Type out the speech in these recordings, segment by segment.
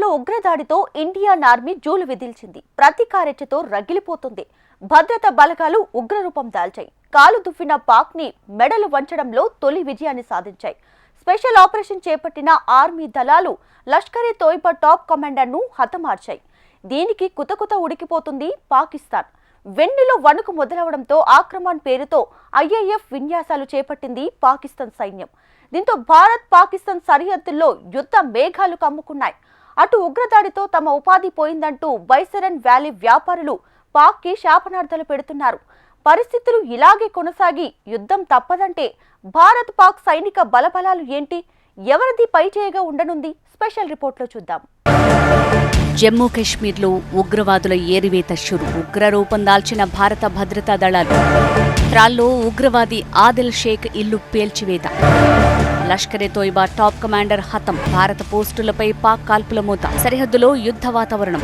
పహల్గాంలో ఉగ్రదాడితో Indian army జూలు విదిల్చింది. ప్రతీకారెచ్చతో రగిలిపోతుంది. భద్రతా బలగాలు ఉగ్రరూపం దాల్చాయి. కాలు దువ్విన పాక్ ని మెడలు వంచడంలో తొలి విజయాన్ని సాధించాయి. స్పెషల్ ఆపరేషన్ చేపట్టిన ఆర్మీ దళాలు లష్కరే తోయిబా టాప్ కమాండర్ ను హతమార్చాయి. దీనికి కుతకుత ఉడికిపోతుంది పాకిస్తాన్. వెన్నులో వణుకు మొదలవడంతో ఆక్రమణ్ పేరుతో ఐఏఎఫ్ విన్యాసాలు చేపట్టింది పాకిస్తాన్ సైన్యం. దీంతో భారత్ పాకిస్తాన్ సరిహద్దుల్లో యుద్ధ మేఘాలు కమ్ముకున్నాయి. అటు ఉగ్రదాడితో తమ ఉపాధి పోయిందంటూ వైసరన్ వ్యాలీ వ్యాపారులు పాక్ కి శాపనార్థాలు పెడుతున్నారు. పరిస్థితులు ఇలాగే కొనసాగి యుద్ధం తప్పదంటే భారత్ పాక్ సైనిక బలబలాలు ఏంటి, ఎవరిది పైచేయగా ఉండనుంది? స్పెషల్ రిపోర్ట్లో చూద్దాం. జమ్మూ కశ్మీర్లో ఉగ్రవాదుల ఏరివేత షురు. ఉగ్రరూపం దాల్చిన భారత భద్రతా దళాలు. త్రాల్లో ఉగ్రవాది ఆదిల్ షేక్ ఇల్లు పేల్చివేత. లష్కరే తోయిబా టాప్ కమాండర్ హతం. భారత పోస్టులపై పాక్ కాల్పుల మూత. సరిహద్దులో యుద్ధ వాతావరణం.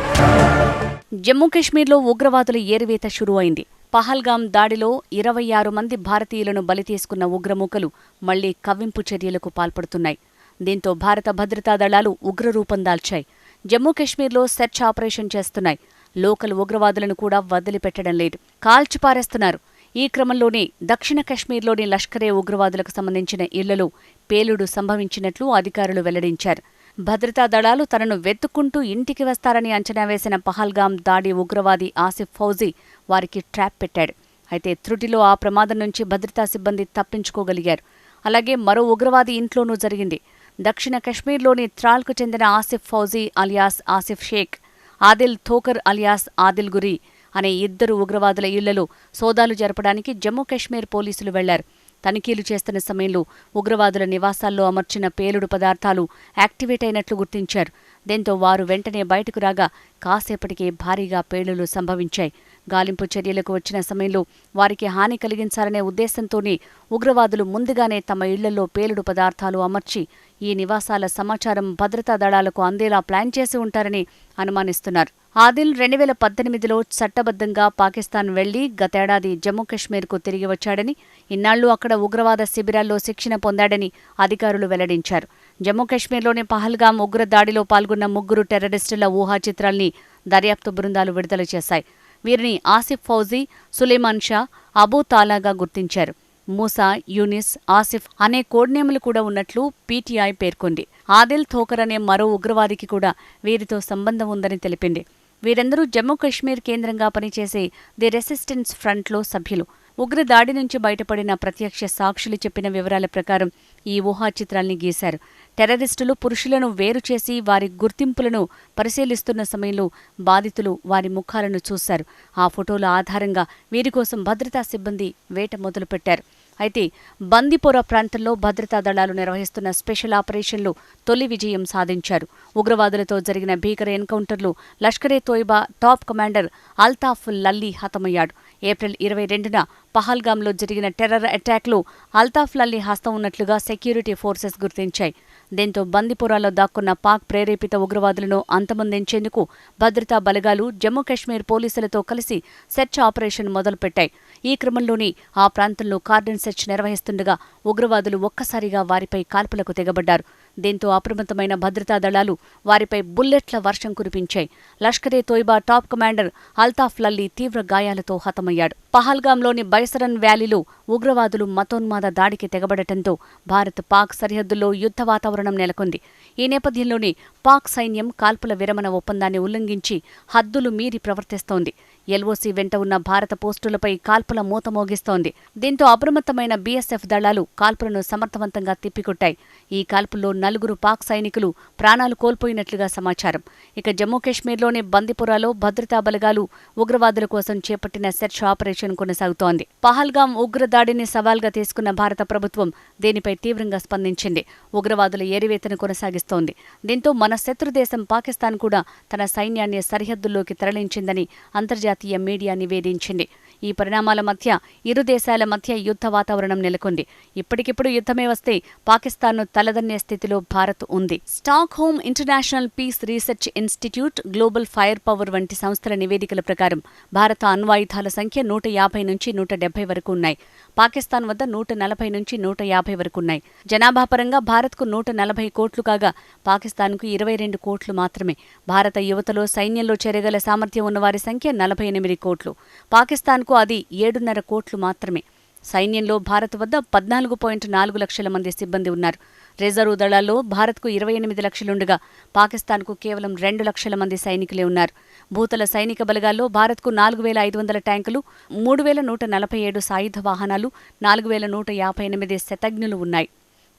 జమ్మూ కశ్మీర్లో ఉగ్రవాదుల ఏరివేత షురు అయింది. పహల్గాం దాడిలో 26 మంది భారతీయులను బలి తీసుకున్న ఉగ్రమూకలు మళ్లీ కవ్వింపు చర్యలకు పాల్పడుతున్నాయి. దీంతో భారత భద్రతా దళాలు ఉగ్రరూపం దాల్చాయి. జమ్మూ కశ్మీర్లో సెర్చ్ ఆపరేషన్ చేస్తున్నాయి. లోకల్ ఉగ్రవాదులను కూడా వదిలిపెట్టడం లేదు, కాల్చిపారేస్తున్నారు. ఈ క్రమంలోనే దక్షిణ కశ్మీర్లోని లష్కరే ఉగ్రవాదులకు సంబంధించిన ఇళ్లలో పేలుడు సంభవించినట్లు అధికారులు వెల్లడించారు. భద్రతా దళాలు తనను వెతుక్కుంటూ ఇంటికి వస్తారని అంచనా వేసిన పహల్గాం దాడి ఉగ్రవాది ఆసిఫ్ ఫౌజీ వారికి ట్రాప్ పెట్టాడు. అయితే త్రుటిలో ఆ ప్రమాదం నుంచి భద్రతా సిబ్బంది తప్పించుకోగలిగారు. అలాగే మరో ఉగ్రవాది ఇంట్లోనూ జరిగింది. దక్షిణ కశ్మీర్లోని త్రాల్కు చెందిన ఆసిఫ్ ఫౌజీ అలియాస్ ఆసిఫ్ షేక్, ఆదిల్ థోకర్ అలియాస్ ఆదిల్ గురి అనే 2 ఉగ్రవాదుల ఇళ్లలో సోదాలు జరపడానికి జమ్మూ కశ్మీర్ పోలీసులు వెళ్లారు. తనిఖీలు చేస్తున్న సమయంలో ఉగ్రవాదుల నివాసాల్లో అమర్చిన పేలుడు పదార్థాలు యాక్టివేట్ అయినట్లు గుర్తించారు. దీంతో వారు వెంటనే బయటకు రాగా కాసేపటికే భారీగా పేలుళ్లు సంభవించాయి. గాలింపు చర్యలకు వచ్చిన సమయంలో వారికి హాని కలిగించాలనే ఉద్దేశంతోనే ఉగ్రవాదులు ముందుగానే తమ ఇళ్లలో పేలుడు పదార్థాలు అమర్చి ఈ నివాసాల సమాచారం భద్రతా దళాలకు అందేలా ప్లాన్ చేసి ఉంటారని అనుమానిస్తున్నారు. ఆదిల్ 2018లో చట్టబద్ధంగా పాకిస్తాన్ వెళ్లి గతేడాది జమ్మూ కశ్మీర్కు తిరిగి వచ్చాడని, ఇన్నాళ్లు అక్కడ ఉగ్రవాద శిబిరాల్లో శిక్షణ పొందాడని అధికారులు వెల్లడించారు. జమ్మూ కశ్మీర్లోని పహల్గాం ఉగ్రదాడిలో పాల్గొన్న 3 టెర్రరిస్టుల ఊహాచిత్రాల్ని దర్యాప్తు బృందాలు విడుదల చేశాయి. వీరిని ఆసిఫ్ ఫౌజీ, సులేమాన్ షా, అబూ తాలాగా గుర్తించారు. మూసా, యూనిస్, ఆసిఫ్ అనే కోడ్నేములు కూడా ఉన్నట్లు పీటీఐ పేర్కొంది. ఆదిల్ థోకర్ అనే మరో ఉగ్రవాదికి కూడా వీరితో సంబంధం ఉందని తెలిపింది. వీరందరూ జమ్మూ కశ్మీర్ కేంద్రంగా పనిచేసే ది రెసిస్టెన్స్ ఫ్రంట్లో సభ్యులు. ఉగ్రదాడి నుంచి బయటపడిన ప్రత్యక్ష సాక్షులు చెప్పిన వివరాల ప్రకారం ఈ ఊహాచిత్రాల్ని గీశారు. టెర్రరిస్టులు పురుషులను వేరుచేసి వారి గుర్తింపులను పరిశీలిస్తున్న సమయంలో బాధితులు వారి ముఖాలను చూశారు. ఆ ఫోటోల ఆధారంగా వీరికోసం భద్రతా సిబ్బంది వేట మొదలుపెట్టారు. అయితే బందిపోరా ప్రాంతంలో భద్రతా దళాలు నిర్వహిస్తున్న స్పెషల్ ఆపరేషన్లో తొలి విజయం సాధించారు. ఉగ్రవాదులతో జరిగిన భీకర ఎన్కౌంటర్లో లష్కరే తోయిబా టాప్ కమాండర్ అల్తాఫ్ లల్లీ హతమయ్యాడు. ఏప్రిల్ 22న పహల్గాంలో జరిగిన టెర్రర్ అటాక్లో అల్తాఫ్ లల్లీ హస్తం ఉన్నట్లుగా సెక్యూరిటీ ఫోర్సెస్ గుర్తించాయి. దీంతో బందిపోరాలో దాక్కున్న పాక్ ప్రేరేపిత ఉగ్రవాదులను అంతమొందించేందుకు భద్రతా బలగాలు జమ్మూ కశ్మీర్ పోలీసులతో కలిసి సెర్చ్ ఆపరేషన్ మొదలుపెట్టాయి. ఈ క్రమంలోనే ఆ ప్రాంతంలో కార్డన్ సెర్చ్ నిర్వహిస్తుండగా ఉగ్రవాదులు ఒక్కసారిగా వారిపై కాల్పులకు తెగబడ్డారు. దీంతో అప్రమత్తమైన భద్రతా దళాలు వారిపై బుల్లెట్ల వర్షం కురిపించాయి. లష్కరే తోయిబా టాప్ కమాండర్ అల్తాఫ్ లల్లీ తీవ్ర గాయాలతో హతమయ్యాడు. పహల్గాంలోని బైసరన్ వ్యాలీలో ఉగ్రవాదులు మతోన్మాద దాడికి తెగబడటంతో భారత్ పాక్ సరిహద్దుల్లో యుద్ధ వాతావరణం నెలకొంది. ఈ నేపథ్యంలోనే పాక్ సైన్యం కాల్పుల విరమణ ఒప్పందాన్ని ఉల్లంఘించి హద్దులు మీరి ప్రవర్తిస్తోంది. ఎల్ఓసీ వెంట ఉన్న భారత పోస్టులపై కాల్పుల మూత మోగిస్తోంది. దీంతో అప్రమత్తమైన బీఎస్ఎఫ్ దళాలు కాల్పులను సమర్థవంతంగా తిప్పికొట్టాయి. ఈ కాల్పుల్లో 4 పాక్ సైనికులు ప్రాణాలు కోల్పోయినట్లుగా సమాచారం. ఇక జమ్మూ కశ్మీర్లోని బందిపురాలో భద్రతా బలగాలు ఉగ్రవాదుల కోసం చేపట్టిన సెర్చ్ ఆపరేషన్ కొనసాగుతోంది. పహల్గాం ఉగ్రదాడిని సవాల్గా తీసుకున్న భారత ప్రభుత్వం దీనిపై తీవ్రంగా స్పందించింది. ఉగ్రవాదుల ఏరివేతను కొనసాగిస్తోంది. దీంతో మన శత్రుదేశం పాకిస్తాన్ కూడా తన సైన్యాన్ని సరిహద్దుల్లోకి తరలించిందని అంతర్జాతీయ మీడియా నివేదించింది. ఈ పరిణామాల మధ్య ఇరు దేశాల మధ్య యుద్ధ వాతావరణం నెలకొంది. ఇప్పటికిప్పుడు యుద్ధమే వస్తే పాకిస్తాన్ను తలదన్నే స్థితిలో భారత్ ఉంది. Stockholm international peace research institute, global fire power వంటి సంస్థల నివేదికల ప్రకారం భారత అణ్వాయుధాల సంఖ్య 150 నుంచి 170 వరకు ఉన్నాయి. పాకిస్తాన్ వద్ద 140 నుంచి 150 వరకు ఉన్నాయి. జనాభా పరంగా భారత్కు 140 కోట్లు కాగా పాకిస్తాన్కు 22 కోట్లు మాత్రమే. భారత యువతలో సైన్యంలో చేరగల సామర్థ్యం ఉన్నవారి సంఖ్య 48 కోట్లు. పాకిస్తాన్కు అది 7.5 కోట్లు మాత్రమే. సైన్యంలో భారత్ వద్ద 14.4 లక్షల మంది సిబ్బంది ఉన్నారు. రిజర్వ్ దళాల్లో భారత్కు 28 లక్షలుండగా పాకిస్తాన్కు కేవలం 2 లక్షల మంది సైనికులే ఉన్నారు. భూతల సైనిక బలగాల్లో భారత్కు 4,500 ట్యాంకులు, 3,147 సాయుధ వాహనాలు, 4,158 శతఘ్నులు ఉన్నాయి.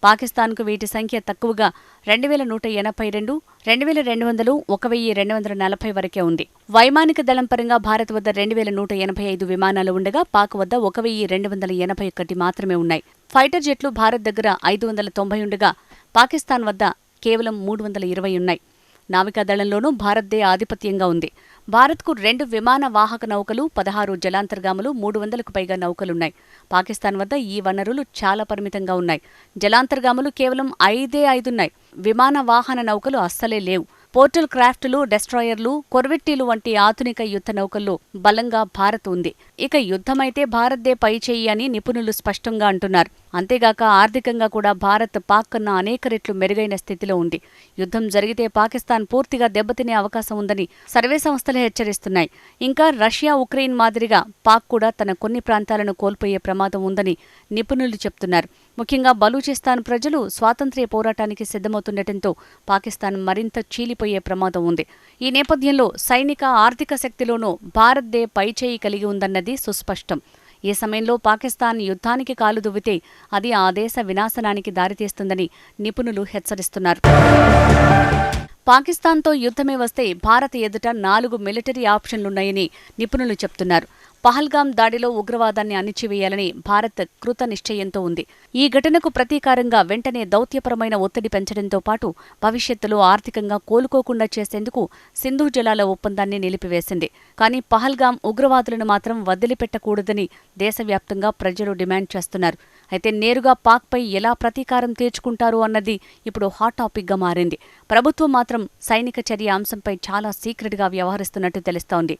పాకిస్తాన్కు వీటి సంఖ్య తక్కువగా 2,182, 2,200, 1,240 వరకే ఉంది. వైమానిక దళం పరంగా భారత్ వద్ద 2,185 విమానాలు ఉండగా పాక్ వద్ద 1,281 మాత్రమే ఉన్నాయి. ఫైటర్ జెట్లు భారత్ దగ్గర 590 ఉండగా పాకిస్తాన్ వద్ద కేవలం 320 ఉన్నాయి. నావికాదళంలోనూ భారత్దే ఆధిపత్యంగా ఉంది. భారత్కు 2 విమాన వాహక నౌకలు, 16 జలాంతర్గాములు, 300కు పైగా నౌకలున్నాయి. పాకిస్తాన్ వద్ద ఈ వనరులు చాలా పరిమితంగా ఉన్నాయి. జలాంతర్గాములు కేవలం 5 ఉన్నాయి. విమాన వాహన నౌకలు అస్సలే లేవు. పోర్టల్ క్రాఫ్టులు, డెస్ట్రాయర్లు, కొర్వెట్టీలు వంటి ఆధునిక యుద్ధ నౌకల్లో బలంగా భారత్ ఉంది. ఇక యుద్ధమైతే భారత్దే పైచేయి అని నిపుణులు స్పష్టంగా అంటున్నారు. అంతేగాక ఆర్థికంగా కూడా భారత్ పాక్ కన్నా అనేక రెట్లు మెరుగైన స్థితిలో ఉంది. యుద్ధం జరిగితే పాకిస్తాన్ పూర్తిగా దెబ్బతినే అవకాశం ఉందని సర్వే సంస్థలే హెచ్చరిస్తున్నాయి. ఇంకా రష్యా, ఉక్రెయిన్ మాదిరిగా పాక్ కూడా తన కొన్ని ప్రాంతాలను కోల్పోయే ప్రమాదం ఉందని నిపుణులు చెప్తున్నారు. ముఖ్యంగా బలూచిస్తాన్ ప్రజలు స్వాతంత్ర్య పోరాటానికి సిద్ధమవుతుండటంతో పాకిస్తాన్ మరింత చీలిపోయే ప్రమాదం ఉంది. ఈ నేపథ్యంలో సైనిక, ఆర్థిక శక్తిలోనూ భారత్దే పైచేయి కలిగి ఉందన్నది సుస్పష్టం. ఈ సమయంలో పాకిస్తాన్ యుద్ధానికి కాలు దువ్వితే అది ఆ దేశ వినాశనానికి దారితీస్తుందని నిపుణులు హెచ్చరిస్తున్నారు. పాకిస్తాన్తో యుద్ధమే వస్తే భారత్ ఎదుట 4 మిలిటరీ ఆప్షన్లున్నాయని నిపుణులు చెప్తున్నారు. పహల్గాం దాడిలో ఉగ్రవాదాన్ని అణిచివేయాలని భారత్ కృత నిశ్చయంతో ఉంది. ఈ ఘటనకు ప్రతీకారంగా వెంటనే దౌత్యపరమైన ఒత్తిడి పెంచడంతో పాటు భవిష్యత్తులో ఆర్థికంగా కోలుకోకుండా చేసేందుకు సింధు జలాల ఒప్పందాన్ని నిలిపివేసింది. కానీ పహల్గాం ఉగ్రవాదులను మాత్రం వదిలిపెట్టకూడదని దేశవ్యాప్తంగా ప్రజలు డిమాండ్ చేస్తున్నారు. అయితే నేరుగా పాక్పై ఎలా ప్రతీకారం తీర్చుకుంటారు అన్నది ఇప్పుడు హాట్ టాపిక్గా మారింది. ప్రభుత్వం మాత్రం సైనిక చర్య అంశంపై చాలా సీక్రెట్గా వ్యవహరిస్తున్నట్టు తెలుస్తోంది.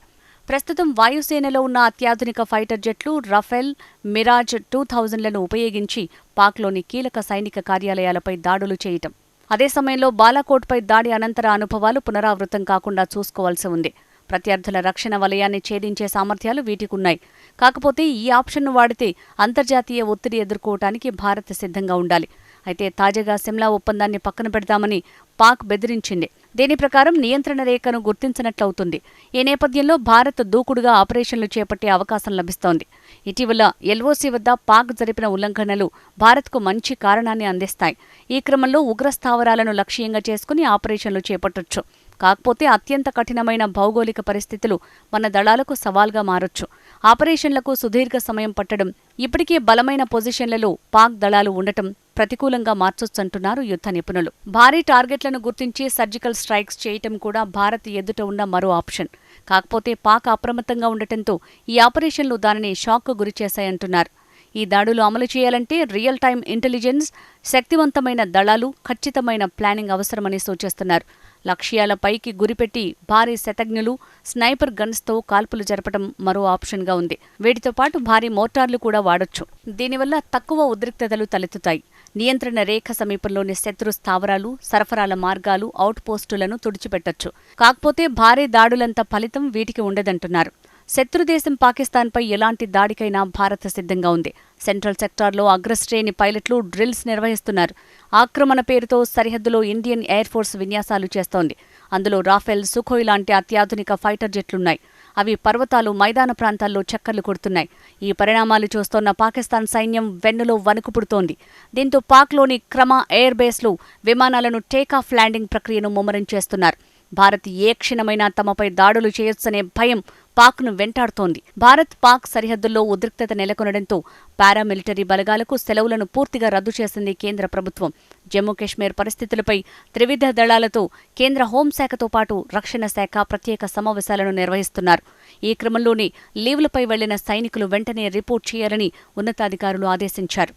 ప్రస్తుతం వాయుసేనలో ఉన్న అత్యాధునిక ఫైటర్ జెట్లు రఫేల్, మిరాజ్ 2000లను ఉపయోగించి పాక్లోని కీలక సైనిక కార్యాలయాలపై దాడులు చేయటం. అదే సమయంలో బాలాకోట్పై దాడి అనంతర అనుభవాలు పునరావృతం కాకుండా చూసుకోవాల్సి ఉంది. ప్రత్యర్థుల రక్షణ వలయాన్ని ఛేదించే సామర్థ్యాలు వీటికున్నాయి. కాకపోతే ఈ ఆప్షన్ను వాడితే అంతర్జాతీయ ఒత్తిడి ఎదుర్కోవటానికి భారత్ సిద్ధంగా ఉండాలి. అయితే తాజాగా సిమ్లా ఒప్పందాన్ని పక్కన పెడతామని పాక్ బెదిరించింది. దీని ప్రకారం నియంత్రణ రేఖను గుర్తించినట్లవుతుంది. ఈ నేపథ్యంలో భారత్ దూకుడుగా ఆపరేషన్లు చేపట్టే అవకాశం లభిస్తోంది. ఇటీవల ఎల్ఓసీ వద్ద పాక్ జరిపిన ఉల్లంఘనలు భారత్కు మంచి కారణాన్ని అందిస్తాయి. ఈ క్రమంలో ఉగ్రస్థావరాలను లక్ష్యంగా చేసుకుని ఆపరేషన్లు చేపట్టొచ్చు. కాకపోతే అత్యంత కఠినమైన భౌగోళిక పరిస్థితులు మన దళాలకు సవాల్గా మారొచ్చు. ఆపరేషన్లకు సుదీర్ఘ సమయం పట్టడం, ఇప్పటికే బలమైన పొజిషన్లలో పాక్ దళాలు ఉండటం ప్రతికూలంగా మార్చొచ్చంటున్నారు యుద్ధ నిపుణులు. భారీ టార్గెట్లను గుర్తించి సర్జికల్ స్ట్రైక్స్ చేయటం కూడా భారత్ ఎదుట ఉన్న మరో ఆప్షన్. కాకపోతే పాక్ అప్రమత్తంగా ఉండటంతో ఈ ఆపరేషన్లు దానిని షాక్కు గురిచేశాయంటున్నారు. ఈ దాడులు అమలు చేయాలంటే రియల్ టైం ఇంటెలిజెన్స్, శక్తివంతమైన దళాలు, ఖచ్చితమైన ప్లానింగ్ అవసరమని సూచిస్తున్నారు. లక్ష్యాలపైకి గురిపెట్టి భారీ శతఘ్నులు, స్నైపర్ గన్స్తో కాల్పులు జరపడం మరో ఆప్షన్గా ఉంది. వీటితో పాటు భారీ మోటార్లు కూడా వాడొచ్చు. దీనివల్ల తక్కువ ఉద్రిక్తతలు తలెత్తుతాయి. నియంత్రణ రేఖ సమీపంలోని శత్రు స్థావరాలు, సరఫరాల మార్గాలు, అవుట్ పోస్టులను తుడిచిపెట్టొచ్చు. కాకపోతే భారీ దాడులంత ఫలితం వీటికి ఉండదంటున్నారు. శత్రుదేశం పాకిస్తాన్పై ఎలాంటి దాడికైనా భారత్ సిద్ధంగా ఉంది. సెంట్రల్ సెక్టార్లో అగ్రశ్రేణి పైలట్లు డ్రిల్స్ నిర్వహిస్తున్నారు. ఆక్రమణ పేరుతో సరిహద్దులో ఇండియన్ ఎయిర్ ఫోర్స్ విన్యాసాలు చేస్తోంది. అందులో రాఫెల్, సుఖోయ్ లాంటి అత్యాధునిక ఫైటర్ జెట్లున్నాయి. అవి పర్వతాలు, మైదాన ప్రాంతాల్లో చక్కర్లు కొడుతున్నాయి. ఈ పరిణామాలు చూస్తోన్న పాకిస్తాన్ సైన్యం వెన్నులో వణుకు పుడుతోంది. దీంతో పాక్లోని క్రమా ఎయిర్ బేస్లో విమానాలను టేకాఫ్ ల్యాండింగ్ ప్రక్రియను ముమ్మరం చేస్తున్నారు. భారత్ ఏ క్షణమైనా తమపై దాడులు చేయొచ్చనే భయం పాక్ను వెంటాడుతోంది. భారత్ పాక్ సరిహద్దుల్లో ఉద్రిక్తత నెలకొనడంతో పారామిలిటరీ బలగాలకు సెలవులను పూర్తిగా రద్దు చేసింది కేంద్ర ప్రభుత్వం. జమ్మూ కశ్మీర్ పరిస్థితులపై త్రివిధ దళాలతో కేంద్ర హోంశాఖతో పాటు రక్షణ శాఖ ప్రత్యేక సమావేశాలను నిర్వహిస్తున్నారు. ఈ క్రమంలోనే లీవ్లపై వెళ్లిన సైనికులు వెంటనే రిపోర్ట్ చేయాలని ఉన్నతాధికారులు ఆదేశించారు.